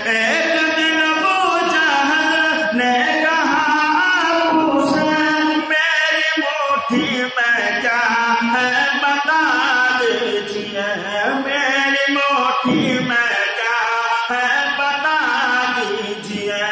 ایک دن ابو جہل نے کہا ابو سے میری مٹھی میں کیا ہے بتا دیجیے، میری مٹھی میں کیا ہے بتا دیجیے۔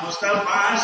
مصطفیٰ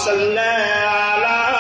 صلی اللہ